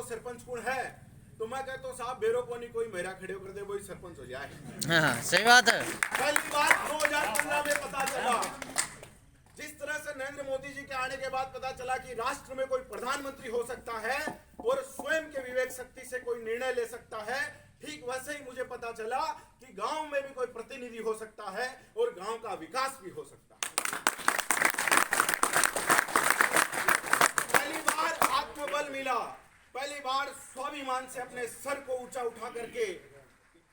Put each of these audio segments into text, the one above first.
को सरपंच कौन है, तो मैं कहता हूँ साहब बेरो को नहीं कोई मेरा खड़े कर दे वही सरपंच हो जाए। हाँ, सही बात है। पहली बार 2015 में पता चला, जिस तरह से नरेंद्र मोदी जी के आने के बाद पता चला कि राष्ट्र में कोई प्रधानमंत्री हो सकता है और स्वयं के विवेक शक्ति से कोई निर्णय ले सकता है, ठीक वैसे ही मुझे पता चला कि गांव में भी कोई प्रतिनिधि हो सकता है और गांव का विकास भी हो सकता है। पहली बार आत्मबल मिला, पहली बार स्वाभिमान से अपने सर को ऊंचा उठा करके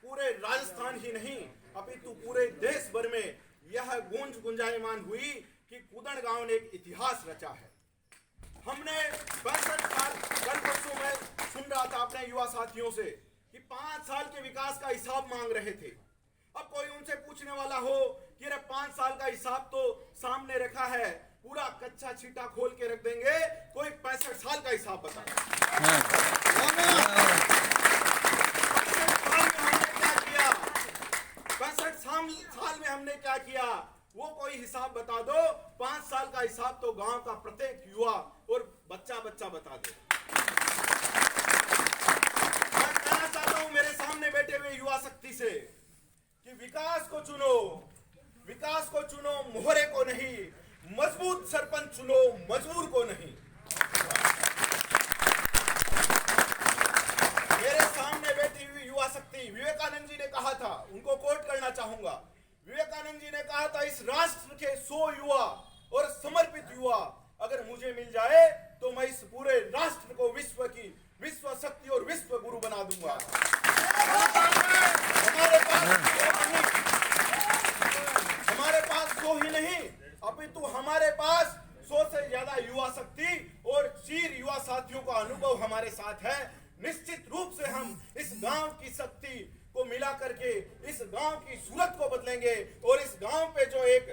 पूरे राजस्थान ही नहीं अपितु पूरे देश भर में यह गूंज गुंजायमान हुई कि कुदण गांव ने एक इतिहास रचा है। हमने 62 साल कल परसों में सुन रहा था अपने युवा साथियों से कि 5 साल के विकास का हिसाब मांग रहे थे। अब कोई उनसे पूछने वाला हो कि अरे 5 साल का हिसाब तो सामने रखा है, पूरा कच्चा छीटा खोल के रख देंगे, कोई 65 साल का हिसाब बता। 65 साल में हमने क्या किया, वो कोई हिसाब बता दो। 5 साल का हिसाब तो गांव का प्रत्येक युवा और बच्चा बता दे। मैं कहना चाहता हूं मेरे सामने बैठे हुए युवा शक्ति से कि विकास को चुनो, विकास को चुनो, मोहरे को नहीं। मजबूत सरपंच चुनो, मजबूर को नहीं। मेरे सामने बैठी हुई युवा शक्ति, विवेकानंद जी ने कहा था, उनको कोट करना चाहूंगा। विवेकानंद जी ने कहा था इस राष्ट्र के 100 युवा और समर्पित युवा अगर मुझे मिल जाए तो मैं इस पूरे राष्ट्र को विश्व की विश्व शक्ति और विश्व गुरु बना दूंगा। हमारे पास 100 ही नहीं अपितु हमारे पास 100 से ज्यादा युवा शक्ति और चीर युवा साथियों का अनुभव हमारे साथ है। निश्चित रूप से हम इस गांव की शक्ति को मिला करके इस गांव की सूरत को बदलेंगे और इस गांव पे जो एक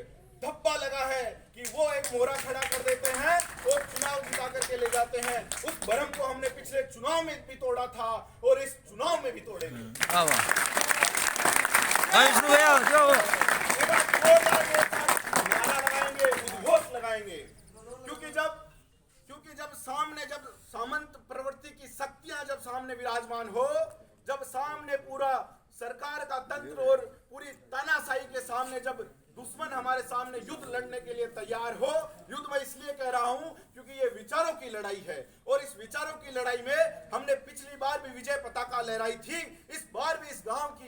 धब्बा लगा है कि वो एक मोहरा खड़ा कर देते हैं और चुनाव जिता करके ले जाते हैं, उस भ्रम को हमने पिछले चुनाव में भी तोड़ा था और इस चुनाव में भी तोड़ेंगे। नारा लगाएंगे, उद्घोष लगाएंगे, क्योंकि जब सामंत प्रवृत्ति की शक्तियां जब सामने विराजमान हो, जब सामने पूरा सरकार का तंत्र और पूरी तानाशाही के सामने जब दुश्मन हमारे सामने युद्ध लड़ने के लिए तैयार हो, युद्ध मैं इसलिए कह रहा हूं क्योंकि ये विचारों की लड़ाई है और इस विचारों की लड़ाई में हमने पिछली बार भी विजय पताका लहराई थी, इस बार भी इस गांव की